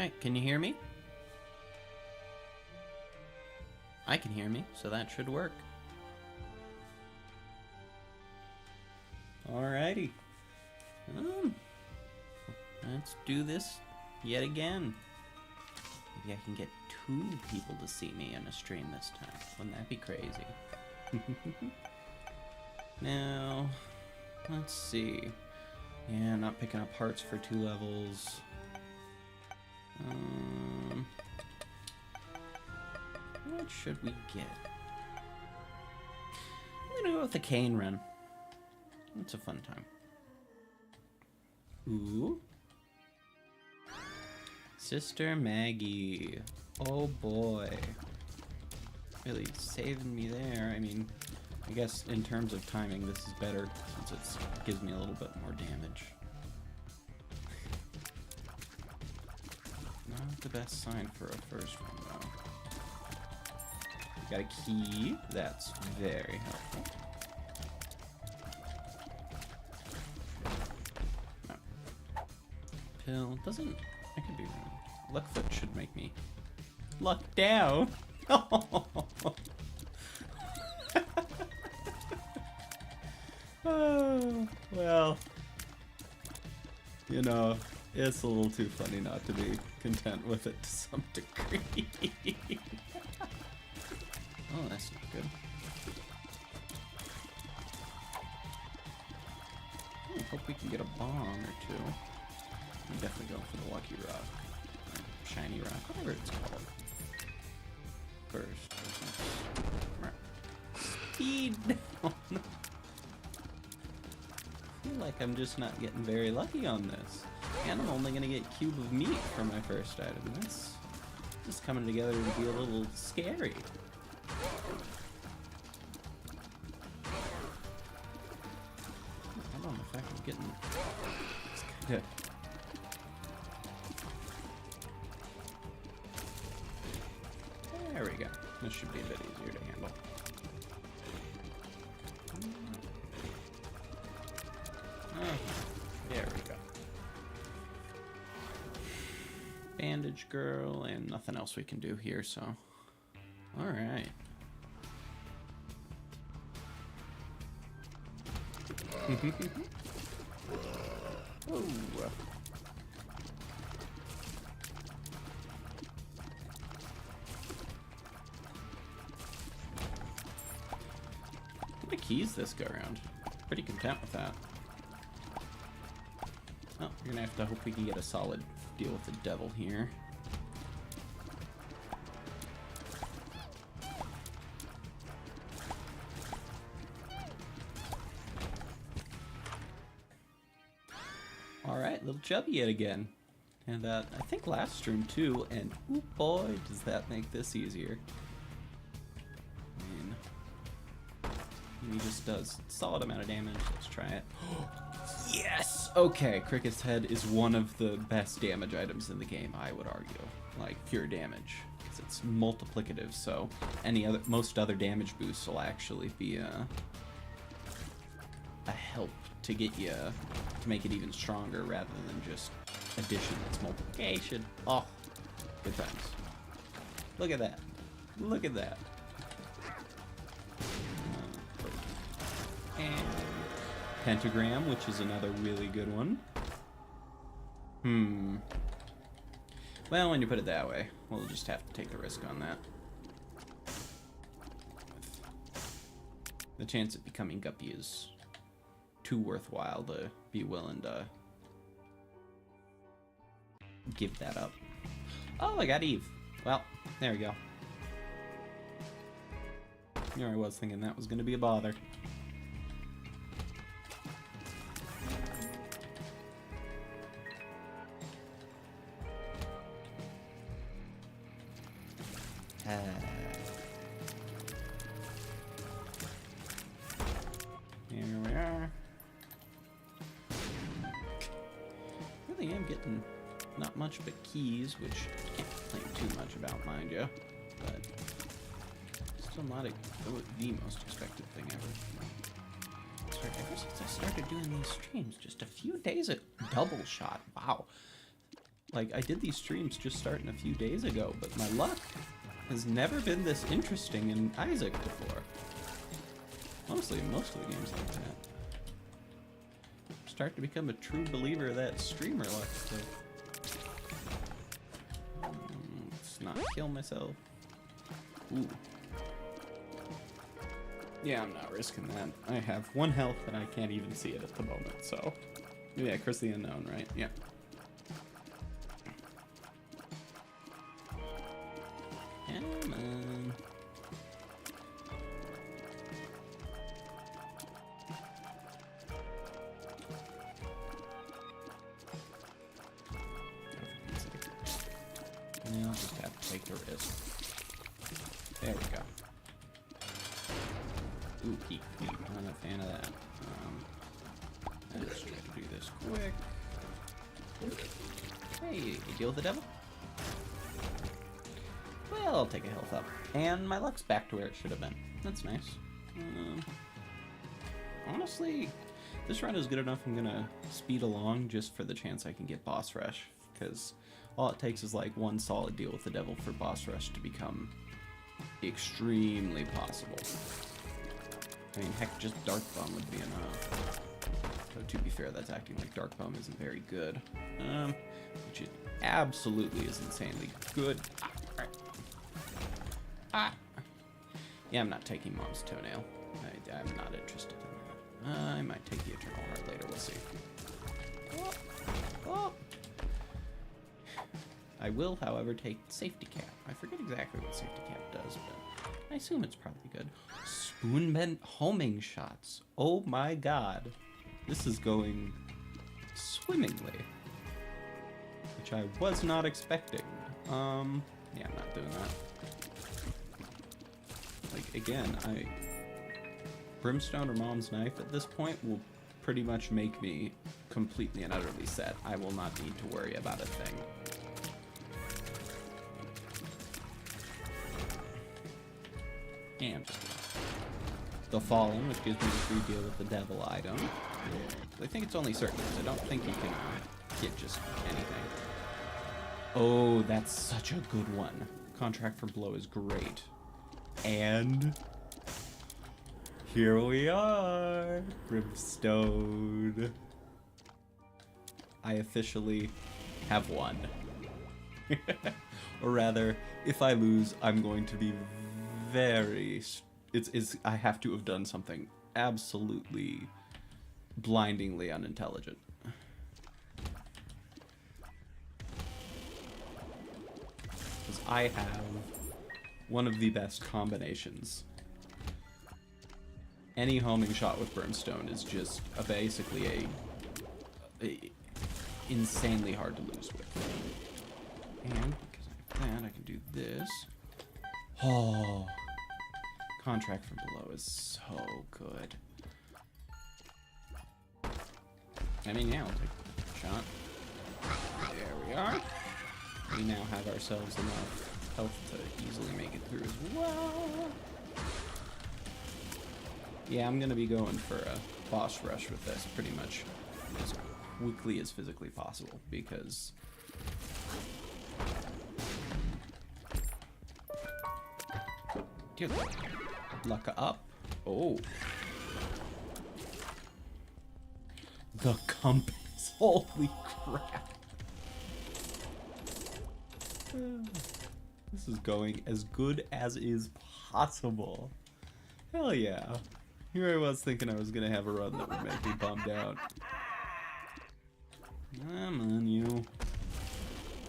Alright, can you hear me? I can hear me, so that should work. Alrighty. Let's do this yet again. Maybe I can get 2 people to see me in a stream this time. Wouldn't that be crazy? Now, let's see. Yeah, not picking up hearts for 2 levels. What should we get? I'm gonna go with the cane run. It's a fun time. Ooh. Sister Maggie. Oh boy. Really saving me there. I mean, I guess in terms of timing, this is better since it gives me a little bit more damage. Not the best sign for a first one, though. Got a key. That's very helpful. No. Pill doesn't... I could be wrong. Luckfoot should make me luck down. Oh, well, you know, it's a little too funny not to be content with it to some degree. Oh, that's not good. I hope we can get a bomb or 2. I'm definitely going for the lucky rock. Shiny rock, whatever it's called. First. Speed down. I feel like I'm just not getting very lucky on this. And I'm only gonna get cube of meat for my first item. That's just coming together to be a little scary. I don't know if I'm getting... It's kinda... There we go. This should be a bit easier to handle. There we go. Bandage girl, and nothing else we can do here, so... Alright. Oh. What keys this go around? Pretty content with that. Oh, you're gonna have to hope we can get a solid deal with the devil here. Alright, little chubby yet again. And I think last stream too, and oh boy, does that make this easier. I mean, he just does a solid amount of damage. Let's try it. Yes! Okay, Cricket's Head is one of the best damage items in the game, I would argue. Like, pure damage. Because it's multiplicative, so most other damage boosts will actually be a help to get you, to make it even stronger rather than just addition, it's multiplication. Oh, good times. Look at that. Look at that. And pentagram, which is another really good one. Well, when you put it that way, we'll just have to take the risk on that. The chance of becoming Guppy is too worthwhile to be willing to give that up. Oh, I got Eve. Well, there we go. Here I was thinking that was going to be a bother. Here we are. Really am getting not much but keys, which I can't complain too much about, mind you. But still not the most expected thing ever. Sorry, ever since I started doing these streams, just a few days at double shot. Wow. Like, I did these streams just starting a few days ago, but my luck has never been this interesting in Isaac before. Honestly, most of the games like that. Start to become a true believer of that streamer luck stuff. Let's not kill myself. Ooh. Yeah, I'm not risking that. I have 1 health and I can't even see it at the moment, so. Yeah, Chris the Unknown, right? Yeah. Come on. Yeah, I'll just have to take the risk. There we go. Ooh, peek. Not a fan of that. Let's try to do this quick. Hey, you deal with the devil? Well, I'll take a health up. And my luck's back to where it should have been. That's nice. Honestly, this run is good enough I'm gonna speed along just for the chance I can get boss rush. Because all it takes is like 1 solid deal with the devil for boss rush to become extremely possible. I mean, heck, just Dark Bum would be enough. Though, to be fair, that's acting like Dark Bum isn't very good. Which it absolutely is insanely good. Yeah, I'm not taking Mom's Toenail. I'm not interested in that. I might take the Eternal Heart later, we'll see. Oh. I will, however, take Safety Cap. I forget exactly what Safety Cap does, but I assume it's probably good. Spoon Bent Homing Shots. Oh my god. This is going swimmingly. Which I was not expecting. Yeah, I'm not doing that. Like, again, Brimstone or Mom's Knife at this point will pretty much make me completely and utterly set. I will not need to worry about a thing. And the Fallen, which gives me a free deal with the Devil item. I think it's only certain, because I don't think you can get just anything. Oh, that's such a good one. Contract for Blow is great. And here we are, Brimstone. I officially have won. Or rather, if I lose, I'm going to be very... I have to have done something absolutely blindingly unintelligent. Because I have one of the best combinations. Any homing shot with Brimstone is just basically a insanely hard to lose with. And because I have that, I can do this. Oh, Contract from Below is so good. I mean, yeah, I'll take the shot. There we are. We now have ourselves enough health to easily make it through as well. Yeah, I'm gonna be going for a boss rush with this pretty much as quickly as physically possible because dear God. Luck up. Oh. The compass. Holy crap. This is going as good as is possible. Hell yeah. Here I was thinking I was gonna have a run that would make me bummed out. Come on, you.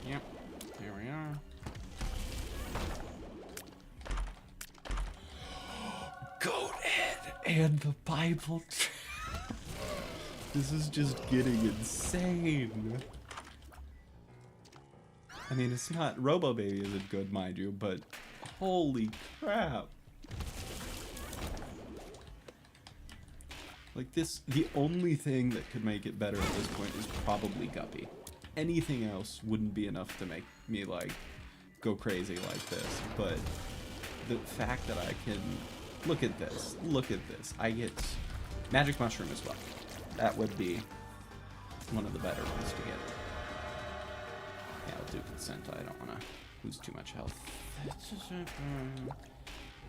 Yep. Here we are. Goathead and the Bible. This is just getting insane. I mean, it's not... Robo Baby isn't good, mind you, but holy crap. Like this, the only thing that could make it better at this point is probably Guppy. Anything else wouldn't be enough to make me, like, go crazy like this. But the fact that I can... Look at this. Look at this. I get Magic Mushroom as well. That would be one of the better ones to get. Yeah, I'll do consent. I don't want to lose too much health.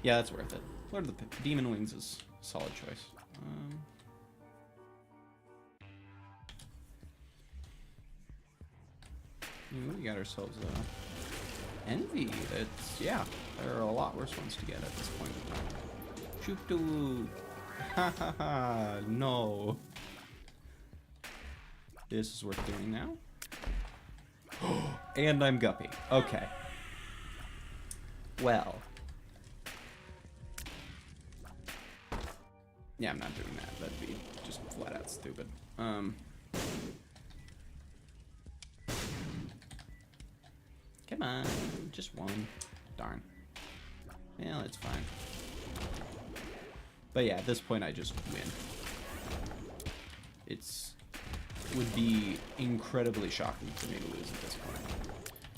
Yeah, that's worth it. Lord of the Demon Wings is a solid choice. We got ourselves Envy. It's, yeah, there are a lot worse ones to get at this point in time. Shoot the ha ha ha, no. This is worth doing now. And I'm Guppy. Okay. Well. Yeah, I'm not doing that. That'd be just flat out stupid. Come on, just one. Darn. Well, it's fine. But yeah, at this point I just win. It would be incredibly shocking for me to lose at this point.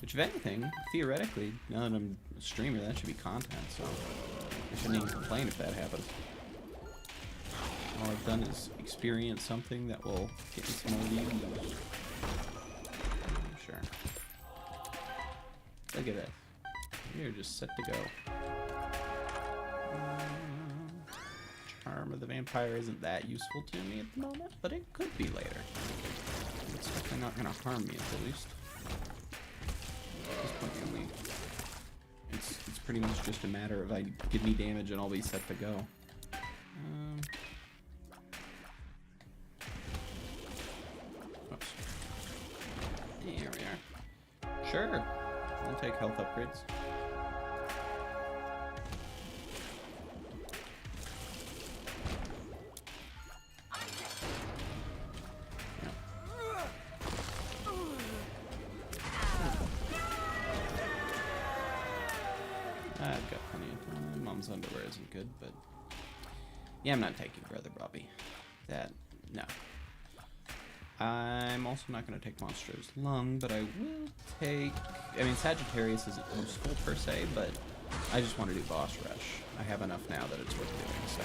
Which, if anything, theoretically, now that I'm a streamer, that should be content, so I shouldn't even complain if that happens. All I've done is experience something that will get me some more views. Sure. Look at this. You're just set to go. Charm of the Vampire isn't that useful to me at the moment, but it could be later. It's definitely not going to harm me at the least. At this point, only it's pretty much just a matter of give me damage and I'll be set to go. Oops. Here we are. Sure. I'll take health upgrades. I've got plenty of time. Mom's underwear isn't good, but yeah, I'm not taking Brother Bobby. No. I'm also not going to take Monster's Lung, but I will take... I mean, Sagittarius isn't useful per se, but I just want to do Boss Rush. I have enough now that it's worth doing, so...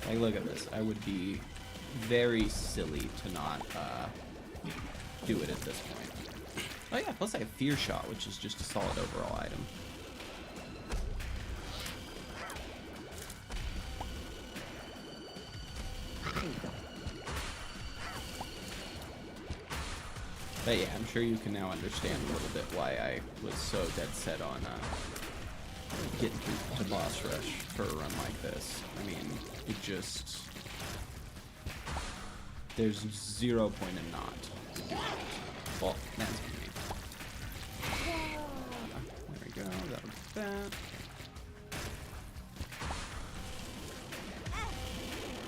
Like, look at this. I would be very silly to not do it at this point. Oh yeah, plus I have Fear Shot, which is just a solid overall item. But yeah, I'm sure you can now understand a little bit why I was so dead set on getting to Boss Rush for a run like this. I mean, it just... There's 0 point in not doing it. Well, that's me. There we go, that was that.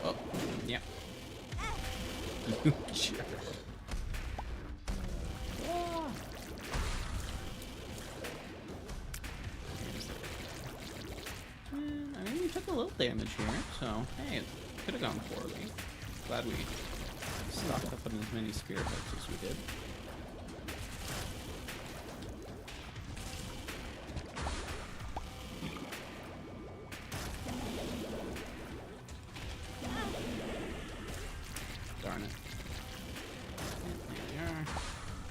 Oh, yeah. You jerk. I mean, we took a little damage here, so hey, it could have gone poorly. Glad we stocked up on as many spear hooks as we did. Darn it. There we are.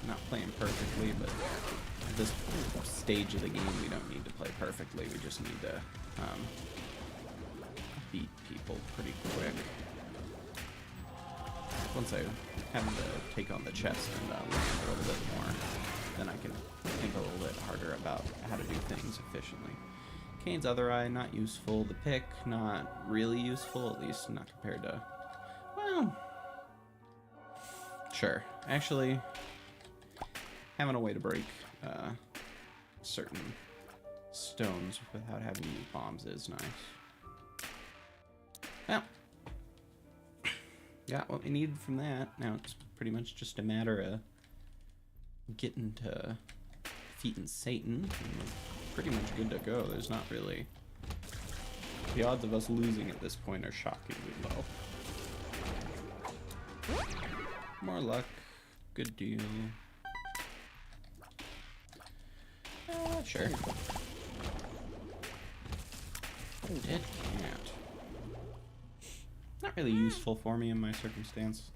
Not playing perfectly, but at this stage of the game, we don't need to play perfectly. We just need to beat people pretty quick. Once I have to take on the chest and land a little bit more, then I can think a little bit harder about how to do things efficiently. Kane's Other Eye, not useful. The pick, not really useful, at least not compared to... Well... Sure. Actually, having a way to break certain stones without having to use bombs is nice. Well, got what we needed from that. Now it's pretty much just a matter of getting to defeating Satan, and we're pretty much good to go. There's not really... The odds of us losing at this point are shockingly low. More luck. Good deal. Sure. Dead cat. Not really useful for me in my circumstance.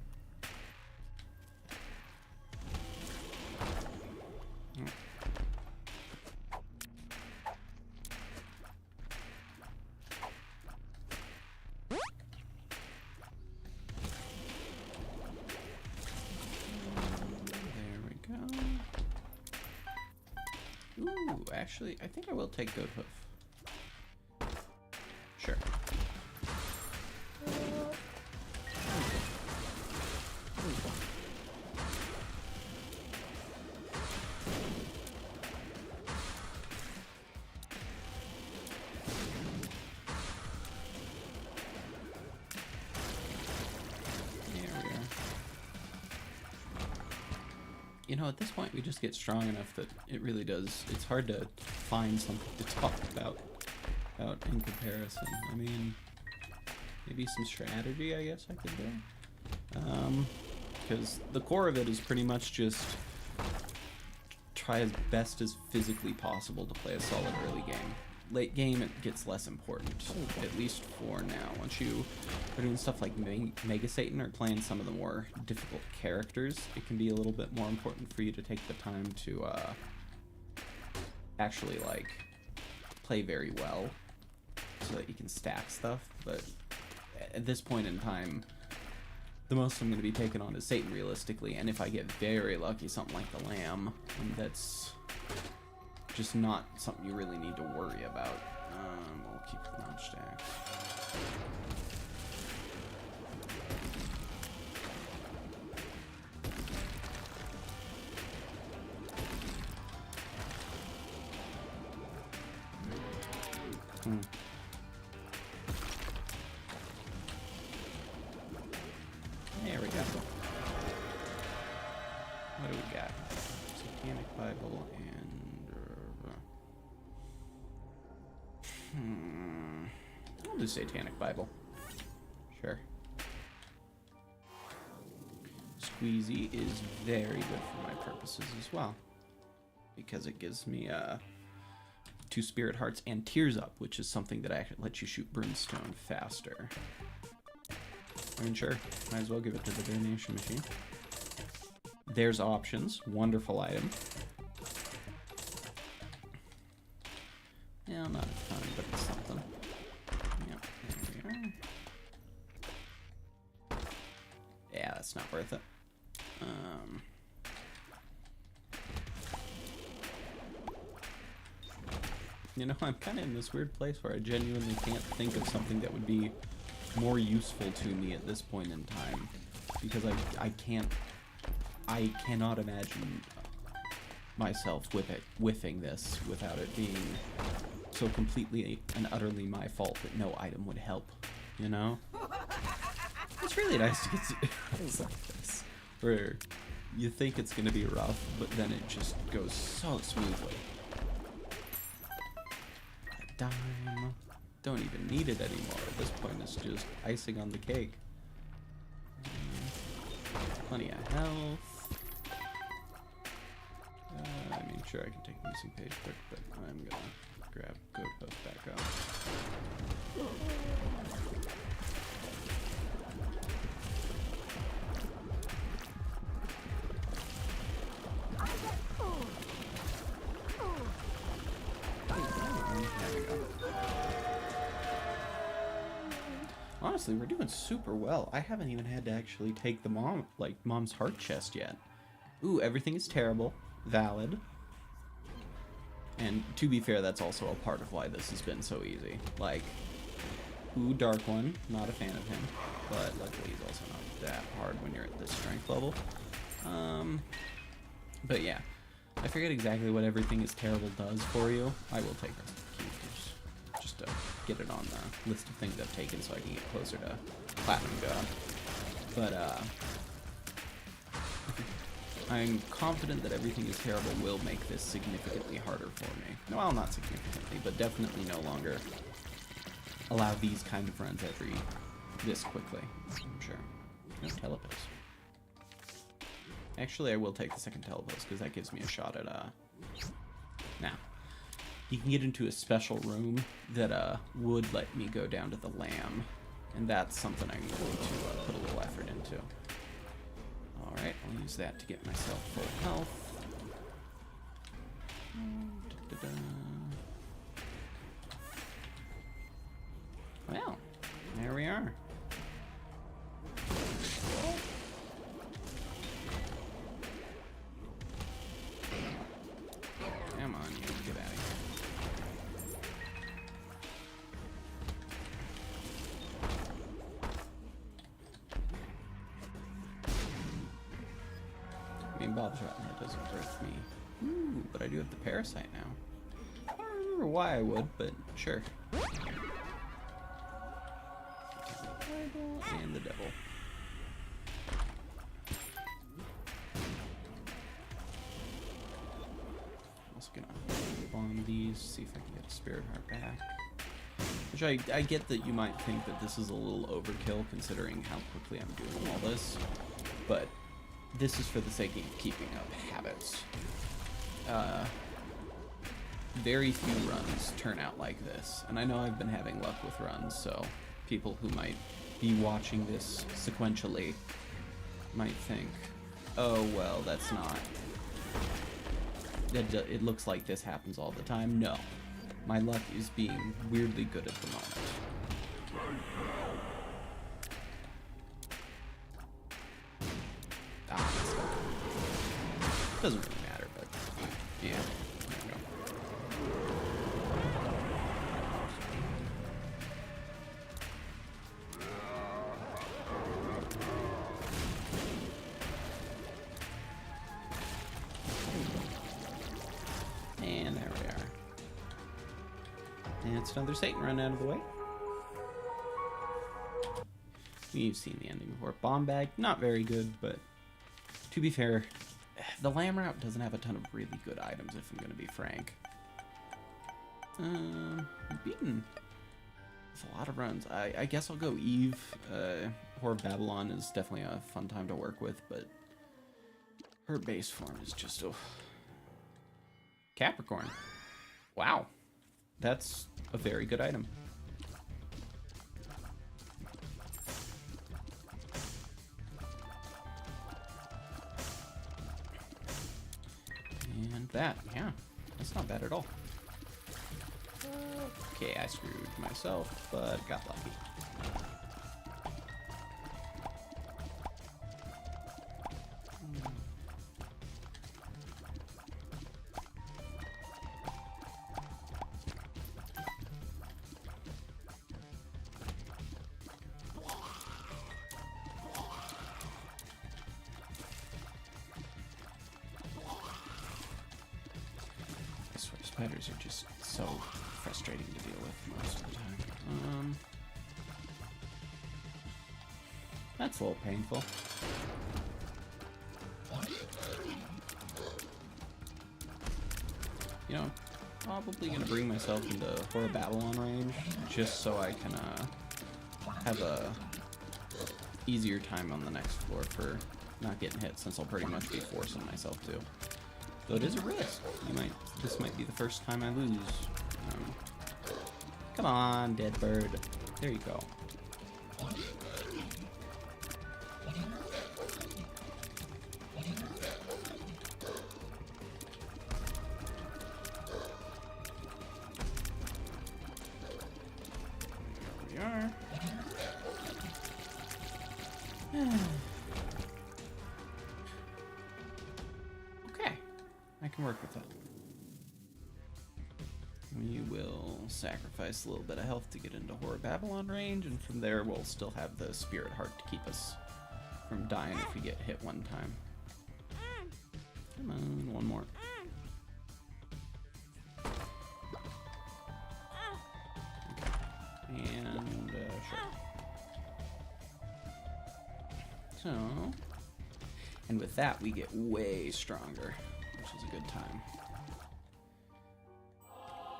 Actually, I think I will take Goat Hoof. Sure. There we are. You know, at this point, we just get strong enough that it really does. It's hard to find something to talk about in comparison. I mean, maybe some strategy, I guess I could do. Because the core of it is pretty much just try as best as physically possible to play a solid early game. Late game, it gets less important, at least for now. Once you are doing stuff like Mega Satan or playing some of the more difficult characters, it can be a little bit more important for you to take the time to actually like play very well so that you can stack stuff. But at this point in time, the most I'm going to be taking on is Satan realistically, and if I get very lucky, something like the Lamb, and that's just not something you really need to worry about. We'll keep the non-stack. There we go. What do we got? Satanic Bible and I'll do Satanic Bible. Sure. Squeezy is very good for my purposes as well, because it gives me 2 Spirit Hearts and Tears Up, which is something that I let you shoot Brimstone faster. I mean, sure, might as well give it to the donation machine. There's options. Wonderful item. Yeah, not a ton, but it's something. Yep, there we are. Yeah, that's not worth it. You know, I'm kind of in this weird place where I genuinely can't think of something that would be more useful to me at this point in time, because I cannot imagine myself whiffing this without it being so completely and utterly my fault that no item would help, you know? It's really nice to get things like this, where you think it's gonna be rough, but then it just goes so smoothly. A dime. Don't even need it anymore. At this point, it's just icing on the cake. Plenty of health. I mean, sure, I can take the missing page quick, but I'm gonna grab Goat Hoof back up. There we go. Honestly, we're doing super well. I haven't even had to actually take the mom's heart chest yet. Ooh, everything is terrible. Valid. And to be fair, that's also a part of why this has been so easy. Like, ooh, Dark One, not a fan of him, but luckily he's also not that hard when you're at this strength level. But yeah, I forget exactly what everything is terrible does for you. I will take the keys just to get it on the list of things I've taken so I can get closer to Platinum God. But I'm confident that everything is terrible will make this significantly harder for me. Well, not significantly, but definitely no longer allow these kind of runs this quickly, I'm sure. No telepose. Actually, I will take the second telepose because that gives me a shot at, now. you can get into a special room that would let me go down to the lamb, and that's something I'm going to put a little effort into. All right, I'll use that to get myself full health. Well, there we are. Come on, you get out of here. I mean, Bob's right, that doesn't worth me. Ooh, but I do have the parasite now. I don't remember why I would, but sure. And the devil. I'm also gonna bomb these, see if I can get a spirit heart back. Which I get that you might think that this is a little overkill considering how quickly I'm doing all this, but this is for the sake of keeping up habits. Very few runs turn out like this, and I know I've been having luck with runs, so people who might be watching this sequentially might think, oh well, that's not, it looks like this happens all the time. No, my luck is being weirdly good at the moment. Doesn't really matter, but yeah, there we go. And there we are. And it's another Satan run out of the way. We've seen the ending before. Bomb bag, not very good, but to be fair, the lamb route doesn't have a ton of really good items, if I'm going to be frank. Beaten with a lot of runs. I guess I'll go Eve. Whore of Babylon is definitely a fun time to work with, but her base form is just... Oh. Capricorn. Wow. That's a very good item. And that, yeah, that's not bad at all. Okay, I screwed myself, but got lucky. Spiders are just so frustrating to deal with most of the time. That's a little painful. You know, probably gonna bring myself into Whore of Babylon range just so I can have a easier time on the next floor for not getting hit, since I'll pretty much be forcing myself to. Though it is a risk. This might be the first time I lose. Come on, dead bird. There you go. There we are. I can work with that. We will sacrifice a little bit of health to get into Whore of Babylon range, and from there we'll still have the Spirit Heart to keep us from dying if we get hit one time. Come on, one more. Okay. And, sure. So, and with that we get way stronger, which is a good time.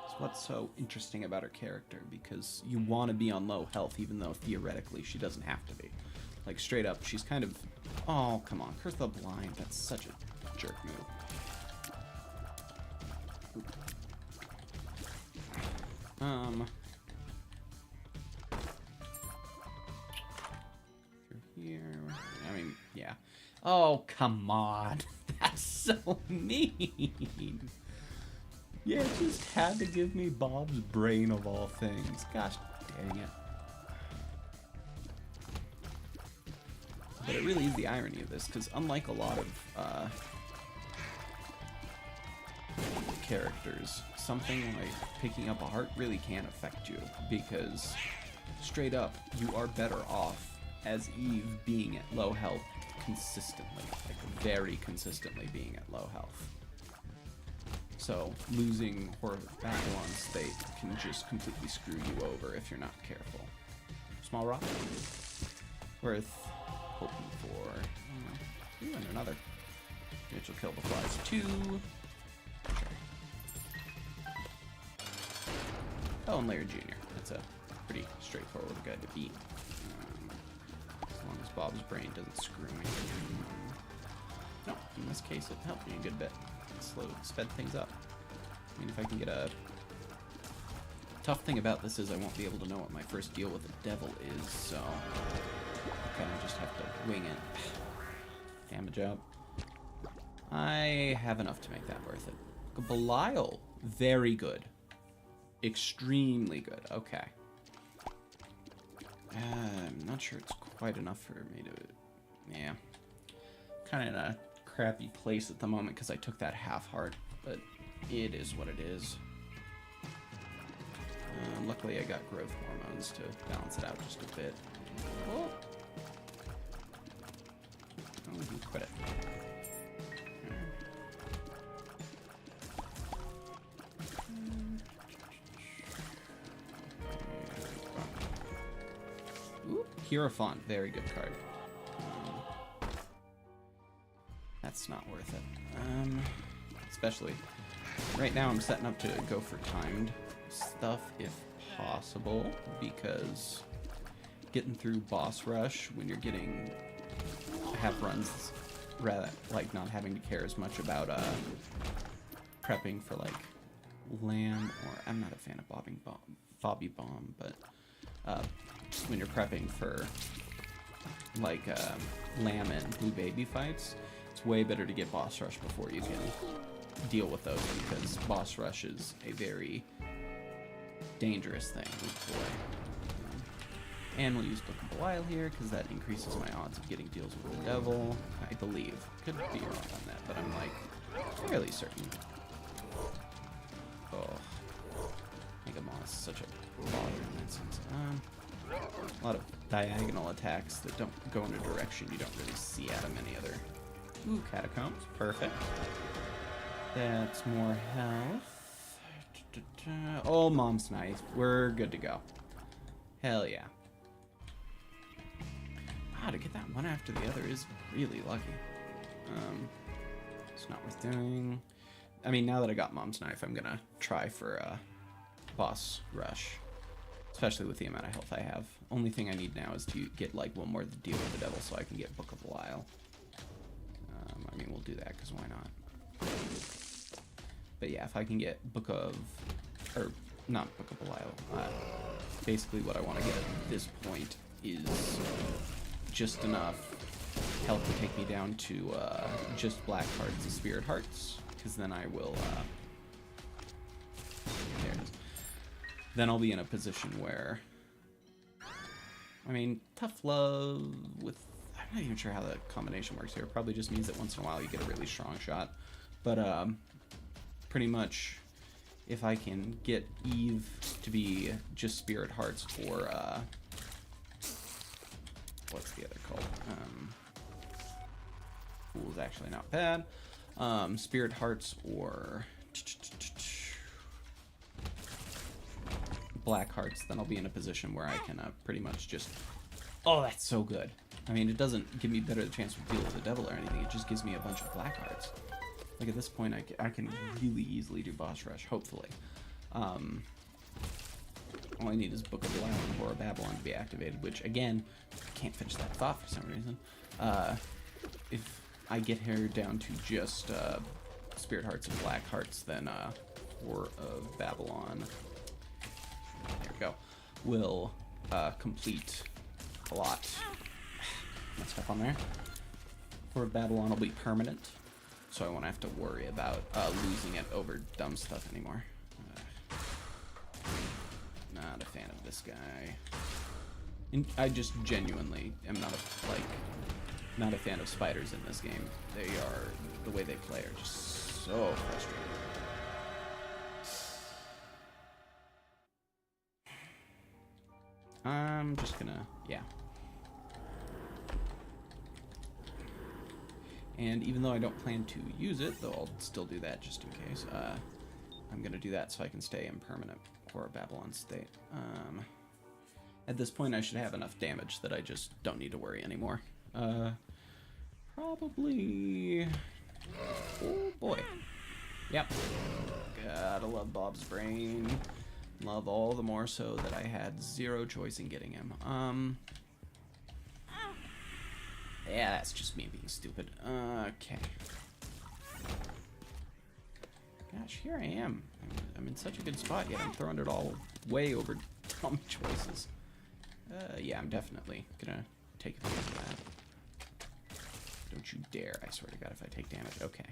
So what's so interesting about her character, because you want to be on low health even though theoretically she doesn't have to be. Like straight up, she's kind of, oh come on, Curse the Blind, that's such a jerk move. Through here. I mean, yeah. Oh, come on. That's so mean. Yeah, it just had to give me Bob's brain of all things. Gosh dang it. But it really is the irony of this, because unlike a lot of characters, something like picking up a heart really can affect you, because straight up, you are better off as Eve being at low health consistently, like very consistently being at low health. So losing Babylon's state can just completely screw you over if you're not careful. Small rock, worth hoping for. Ooh, and another. Which will kill the flies too. Oh, and Laird Jr. That's a pretty straightforward guy to beat. As long as Bob's brain doesn't screw me. No, in this case it helped me a good bit. It sped things up. I mean, if I can get a... Tough thing about this is I won't be able to know what my first deal with the devil is, so... I kind of just have to wing it. Damage up. I have enough to make that worth it. Belial. Very good. Extremely good. Okay. I'm not sure it's quite enough for me to... Yeah. Kind of in a crappy place at the moment because I took that half heart, but it is what it is. Luckily I got growth hormones to balance it out just a bit. Oh, you quit it. Ooh, Hierophant, very good card. That's not worth it. Especially right now I'm setting up to go for timed stuff if possible, because getting through boss rush when you're getting have runs rather like not having to care as much about prepping for like lamb, or I'm not a fan of Bobby Bomb, but when you're prepping for like lamb and blue baby fights, it's way better to get boss rush before you can deal with those, because boss rush is a very dangerous thing. And we'll use Book of Belial here, because that increases my odds of getting deals with the devil, I believe. Could be wrong on that, but I'm like fairly certain. Oh, Mega Moss is such a bother in that sense. A lot of diagonal attacks that don't go in a direction you don't really see out of any other. Ooh, Catacombs, perfect. That's more health. Oh, Mom's Knife. We're good to go. Hell yeah. Wow, to get that one after the other is really lucky. It's not worth doing. I mean, now that I got Mom's Knife, I'm gonna try for boss rush. Especially with the amount of health I have. Only thing I need now is to get like one more deal with the devil so I can get Book of Belial. I mean, we'll do that because why not? But yeah, if I can get Book of... or not Book of Belial. Basically what I want to get at this point is just enough health to take me down to just black hearts and spirit hearts. Because then I will... there it is. Then I'll be in a position where... I mean, tough love with... I'm not even sure how the combination works here. It probably just means that once in a while you get a really strong shot. But pretty much, if I can get Eve to be just Spirit Hearts or... what's the other called? Fool's actually not bad. Spirit Hearts or... Black Hearts, then I'll be in a position where I can pretty much just... Oh, that's so good. I mean, it doesn't give me better chance to deal with the devil or anything. It just gives me a bunch of Black Hearts. Like, at this point, I can really easily do boss rush, hopefully. All I need is Book of Belial and Horror Babylon to be activated, which, again, I can't finish that thought for some reason. If I get her down to just Spirit Hearts and Black Hearts, then Horror of Babylon go, will complete a lot. That stuff on there. For Babylon will be permanent, so I won't have to worry about losing it over dumb stuff anymore. Not a fan of this guy. And I just genuinely am not a fan of spiders in this game. They are, the way they play are just so frustrating. I'm just gonna, yeah. And even though I don't plan to use it, though I'll still do that just in case, I'm gonna do that so I can stay in permanent Core Babylon state. At this point I should have enough damage that I just don't need to worry anymore. Probably, oh boy. Yep. Gotta love Bob's brain. Love all the more so that I had zero choice in getting him. Yeah, that's just me being stupid. Okay. Gosh, here I am. I'm in such a good spot, yet I'm throwing it all way over dumb choices. Yeah, I'm definitely gonna take advantage of that. Don't you dare, I swear to God, if I take damage. Okay.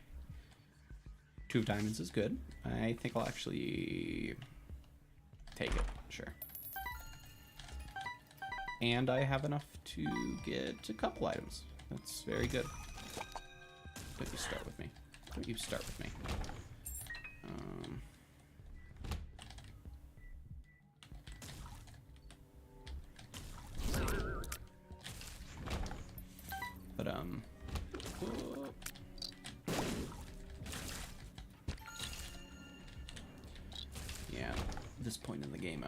2 of diamonds is good. I think I'll actually take it, sure. And I have enough to get a couple items. That's very good. Don't you start with me. Don't you start with me. Yeah, at this point in the game,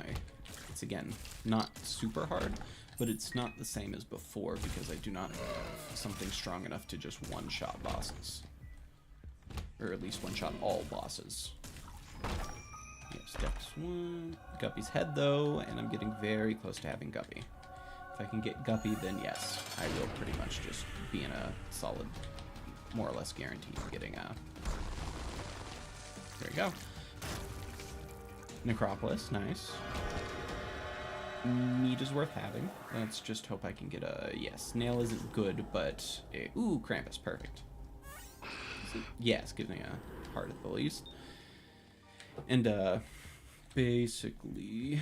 it's again not super hard, but it's not the same as before because I do not have something strong enough to just one-shot bosses, or at least one-shot all bosses. Yep, steps 1. Guppy's head though, and I'm getting very close to having Guppy. If I can get Guppy, then yes, I will pretty much just be in a solid, more or less guaranteed getting a. There we go. Necropolis, nice. Meat is worth having. Let's just hope I can get a, yes, nail isn't good, but, ooh, Krampus, perfect. Yes, gives me a heart at the least. And, basically,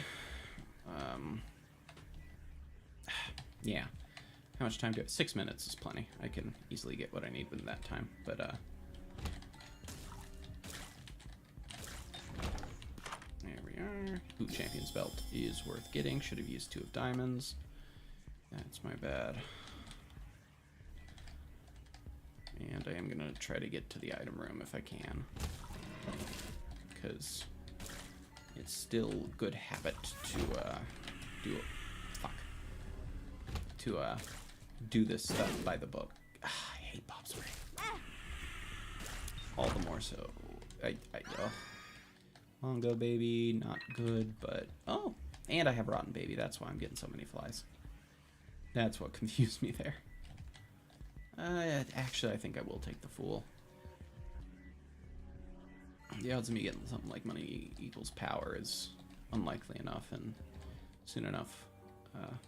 yeah. How much time do I have? 6 minutes is plenty. I can easily get what I need within that time, but, there we are. Ooh, Champion's Belt is worth getting. Should have used 2 of diamonds. That's my bad. And I am going to try to get to the item room if I can. Because it's still good habit to do this stuff by the book. I hate Bob's brain. All the more so. Mongo baby, not good, but oh, and I have rotten baby. That's why I'm getting so many flies. That's what confused me there. Actually, I think I will take the fool. The odds of me getting something like money equals power is unlikely enough, and soon enough,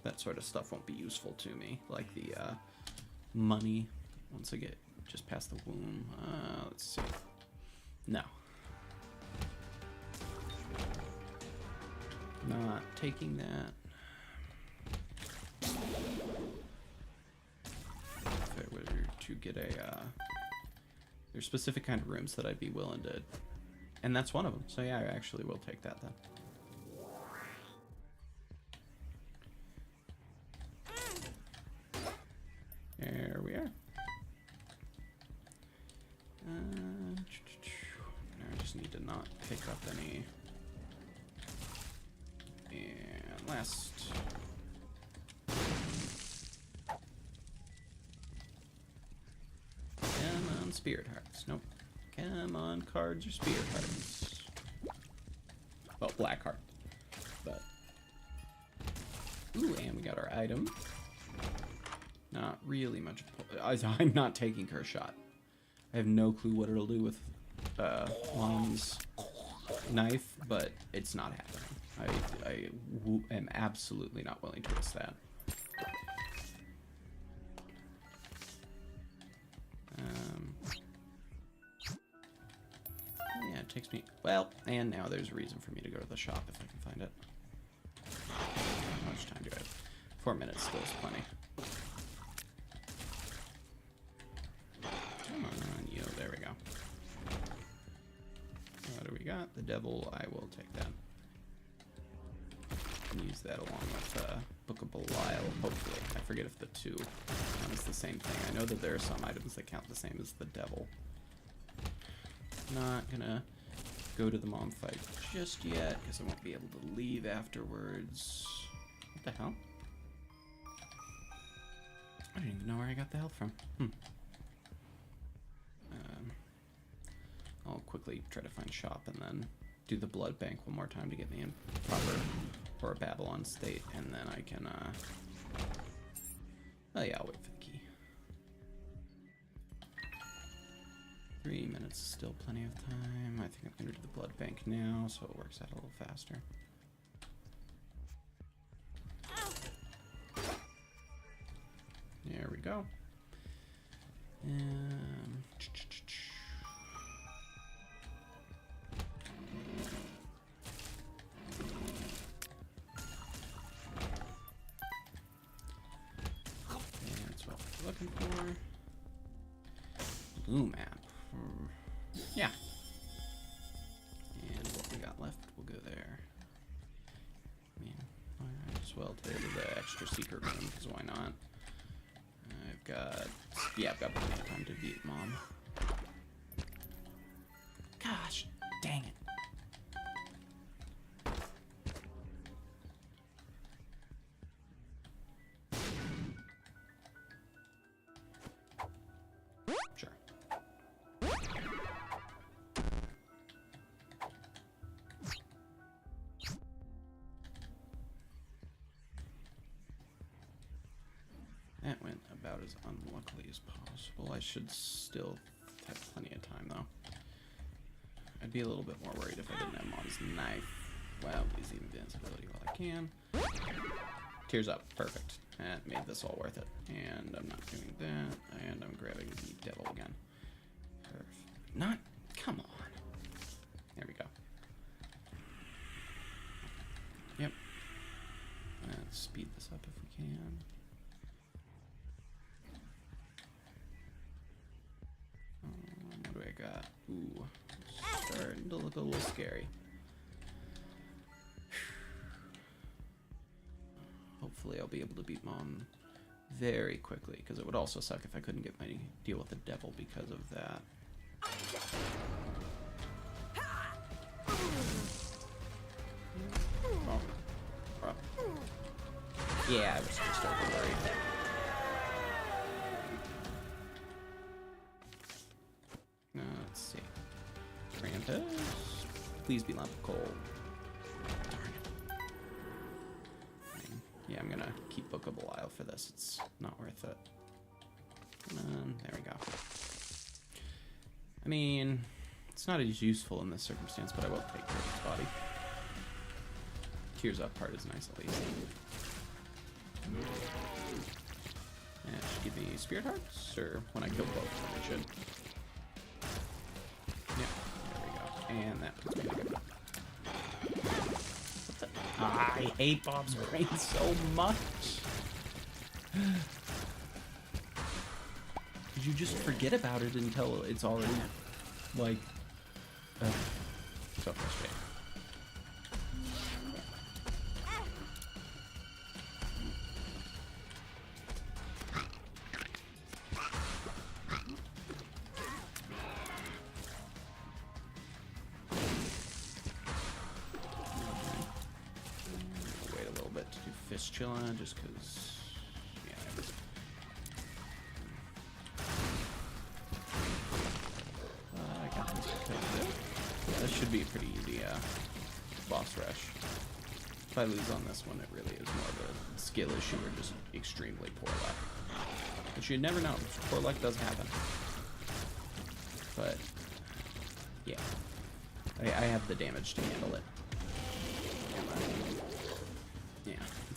that sort of stuff won't be useful to me, like the money. Once I get just past the womb, let's see. No. Not taking that. If I were to get a, there's specific kind of rooms that I'd be willing to, and that's one of them. So yeah, I actually will take that then. There we are. I just need to not pick up any. And last. Come on, Spirit Hearts. Nope. Come on, cards or Spirit Hearts. Well, Black Heart. But. Ooh, and we got our item. Not really much. I'm not taking her shot. I have no clue what it'll do with Long's knife, but it's not happening. am absolutely not willing to risk that. Yeah, it takes me... Well, and now there's a reason for me to go to the shop if I can find it. How much time do I have? 4 minutes still is plenty. Come on, you. There we go. What do we got? The devil. I will take that. Use that along with Book of Belial, hopefully. I forget if the two is the same thing. I know that there are some items that count the same as the devil. Not gonna go to the mom fight just yet, because I won't be able to leave afterwards. What the hell? I don't even know where I got the health from. I'll quickly try to find shop and then do the blood bank one more time to get me in proper or a Babylon state, and then I can oh yeah, I'll wait for the key. 3 minutes is still plenty of time. I think I'm gonna do the blood bank now, so it works out a little faster. There we go. That's what we're looking for. Blue map. Yeah. And what we got left, we'll go there. I mean, I might as well go to the extra secret room, because why not? I've got plenty of time to beat Mom. Gosh, dang it. Sure. That went about as unluckily as possible. I should still have plenty of time, though. I'd be a little bit more worried if I didn't have Mom's knife. Well, use the invincibility while I can. Tears up. Perfect. That made this all worth it. And I'm not doing that. And I'm grabbing the devil again. Perfect. Not... Come on. There we go. Yep. Let's speed this up if we can. What do I got? Ooh, starting to look a little scary. Hopefully I'll be able to beat Mom very quickly, because it would also suck if I couldn't get my deal with the devil because of that. Oh. Oh. Yeah, I was just over worried. Let's see. Krampus. Please be lump of coal. Darn it. Yeah, I'm gonna keep Book of Belial for this. It's not worth it. Come on. There we go. I mean, it's not as useful in this circumstance, but I will take Krampus' body. Tears up part is nice at least. And it should give me spirit hearts, or when I kill both, it should. Yeah, there we go. And that puts me good. What the? I hate Bob's brain so much. Did you just forget about it until it's already like so frustrating. Chillin', just because, yeah, I got this. This should be a pretty easy boss rush. If I lose on this one, it really is more of a skill issue or just extremely poor luck. Which you never know. Poor luck does happen. But, yeah. I have the damage to handle it.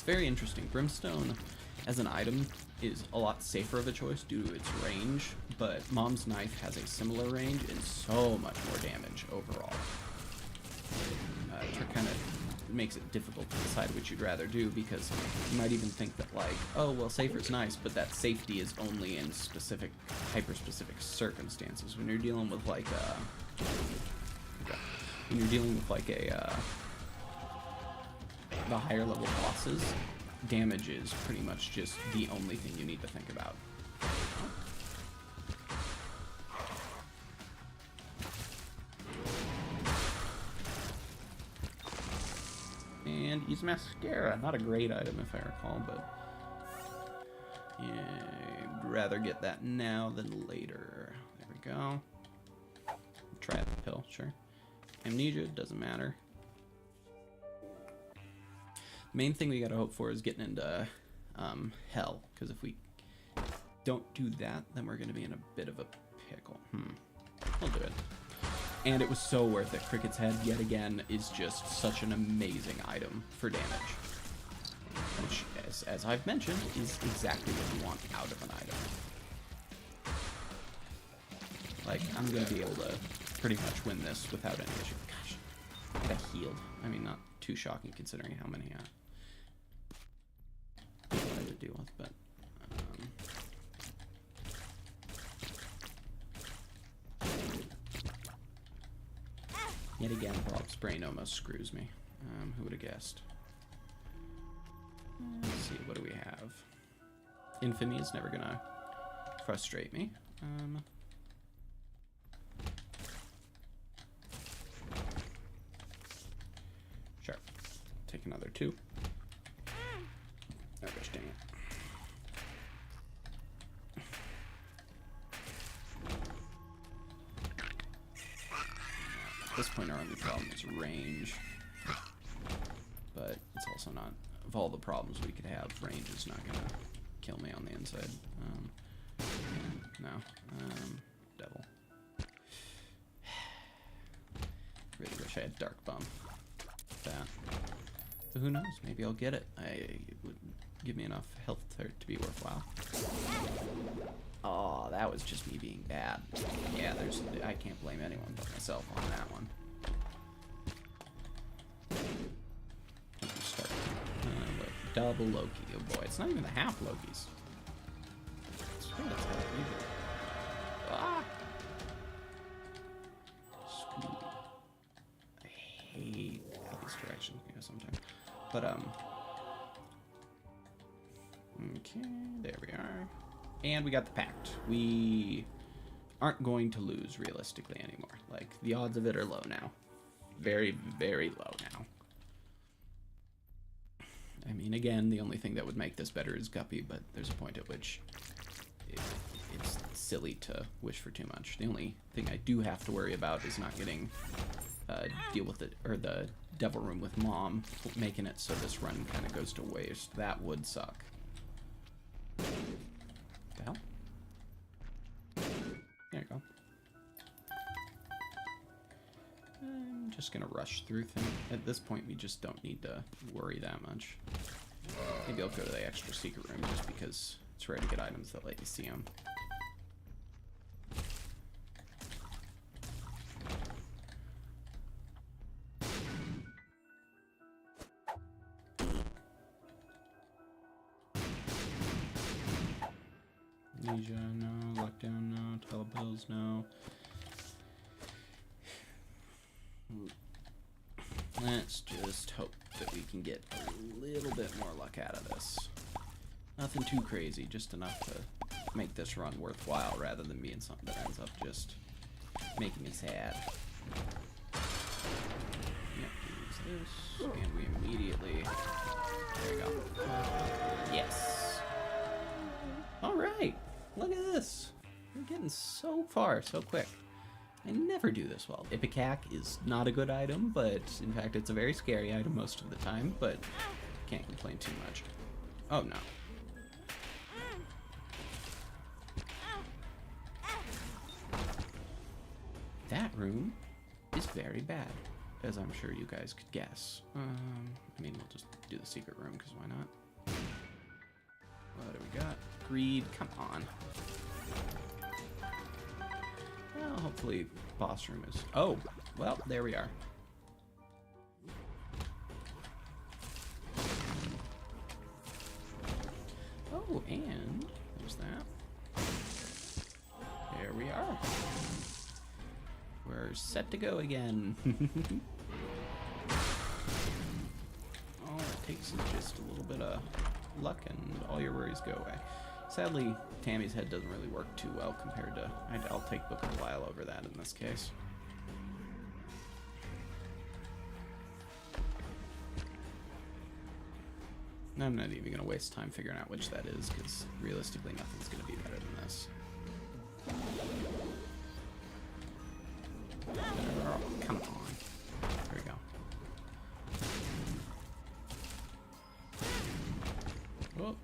It's very interesting. Brimstone as an item is a lot safer of a choice due to its range, but Mom's Knife has a similar range and so much more damage overall. It kind of makes it difficult to decide which you'd rather do, because you might even think that, like, oh, well, safer is nice, but that safety is only in specific, hyper-specific circumstances. When you're dealing with, like, the higher level bosses, damage is pretty much just the only thing you need to think about. And use mascara. Not a great item if I recall, but yeah, I'd rather get that now than later. There we go. Try out the pill, sure. Amnesia, doesn't matter. Main thing we gotta hope for is getting into hell, because if we don't do that, then we're gonna be in a bit of a pickle. We'll do it. And it was so worth it. Cricket's Head, yet again, is just such an amazing item for damage. Which, as I've mentioned, is exactly what you want out of an item. Like, I'm going to be able to pretty much win this without any issue. Gosh, I got healed. I mean, not too shocking considering how many I had to deal with, but... Yet again, Rob's brain almost screws me. Who would have guessed? Let's see, what do we have? Infamy is never gonna frustrate me. Sure. Take another 2. Oh gosh, dang it. At this point, our only problem is range, but it's also not, of all the problems we could have, range is not gonna kill me on the inside. No. Devil. Really wish I had Dark Bum. That. So who knows? Maybe I'll get it. It would give me enough health to be worthwhile. Oh, that was just me being bad. Yeah, I can't blame anyone but myself on that one. Start. Look, double Loki. Oh boy, it's not even the half Lokis. It's what it's like, either. Ah! Screw. I hate how these directions go sometimes. But, okay, there we are. And we got the pact. We aren't going to lose realistically anymore. Like, the odds of it are low now. Very, very low now. I mean, again, the only thing that would make this better is Guppy, but there's a point at which it's silly to wish for too much. The only thing I do have to worry about is not getting deal with it, or the Devil Room with Mom, making it so this run kind of goes to waste. That would suck. The hell? There you go. I'm just gonna rush through things. At this point, we just don't need to worry that much. Maybe I'll go to the extra secret room just because it's rare to get items that let you see them. Amnesia, no. Lockdown, no. Telebills, no. Let's just hope that we can get a little bit more luck out of this. Nothing too crazy, just enough to make this run worthwhile rather than being something that ends up just making me sad. Yep, use this, and we immediately... There we go. Yes! Alright! Look at this! We're getting so far so quick. I never do this well. Ipecac is not a good item, but in fact it's a very scary item most of the time, but can't complain too much. Oh no. That room is very bad. as I'm sure you guys could guess. I mean, we'll just do the secret room, because why not? What do we got? Greed, come on. Well, hopefully boss room is... Oh, well, there we are. Oh, and there's that. There we are. We're set to go again. All it takes is just a little bit of luck and all your worries go away. Sadly, Tammy's head doesn't really work too well compared to... I'll take Book of Belial over that in this case. I'm not even going to waste time figuring out which that is, because realistically nothing's going to be better than this. Oh, come on. There we go. Oh.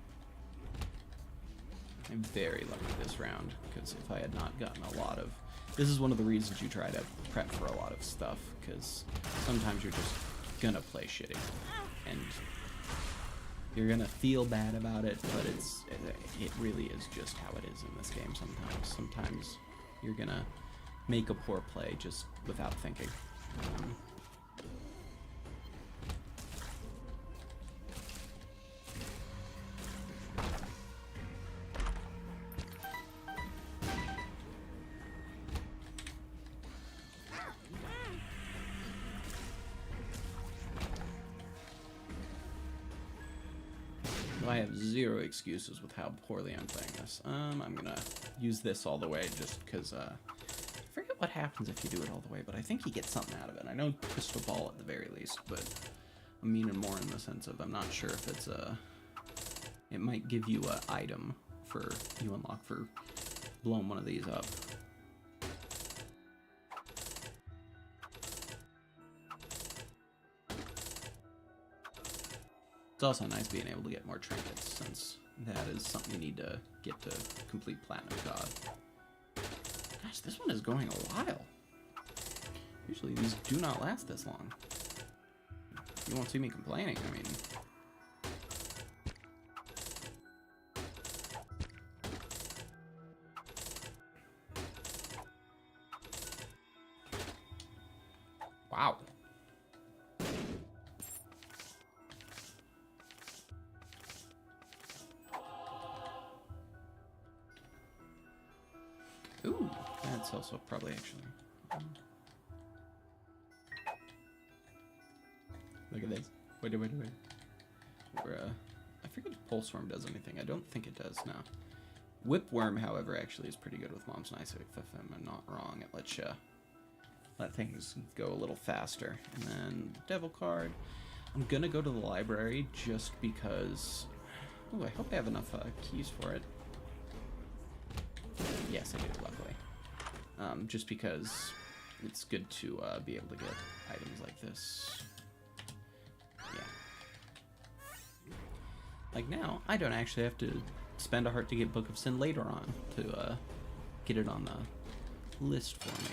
I'm very lucky this round, because if I had not gotten a lot of... This is one of the reasons you try to prep for a lot of stuff, because sometimes you're just going to play shitty. And... you're gonna feel bad about it, but it really is just how it is in this game sometimes. Sometimes you're gonna make a poor play just without thinking. I have zero excuses with how poorly I'm playing this. I'm gonna use this all the way just because, I forget what happens if you do it all the way, but I think you get something out of it. I know Crystal Ball at the very least, but I'm meaning more in the sense of I'm not sure if it's it might give you an item for you unlock for blowing one of these up. It's also nice being able to get more trinkets, since that is something you need to get to complete Platinum God. Gosh, this one is going a while. Usually these do not last this long. You won't see me complaining, I mean... Wow. Ooh, that's also probably actually... Look at this. Wait. We're, I forget if Pulse Worm does anything. I don't think it does, no. Whipworm, however, actually is pretty good with Mom's Knife, if I'm not wrong. It lets you let things go a little faster. And then Devil card. I'm gonna go to the library just because... Ooh, I hope I have enough keys for it. Yes, I do, luckily. Just because it's good to be able to get items like this. Yeah. Like now, I don't actually have to spend a heart to get Book of Sin later on to get it on the list for me.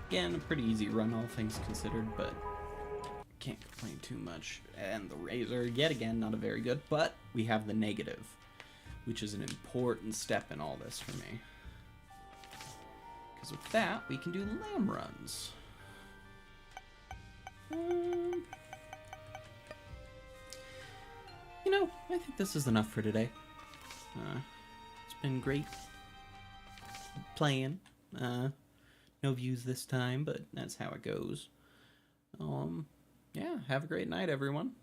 Again, a pretty easy run, all things considered, but can't complain too much. And the Razor, yet again, not a very good, but we have the negative, which is an important step in all this for me. Because with that, we can do lamb runs. You know, I think this is enough for today. It's been great playing. No views this time, but that's how it goes. Yeah, have a great night, everyone.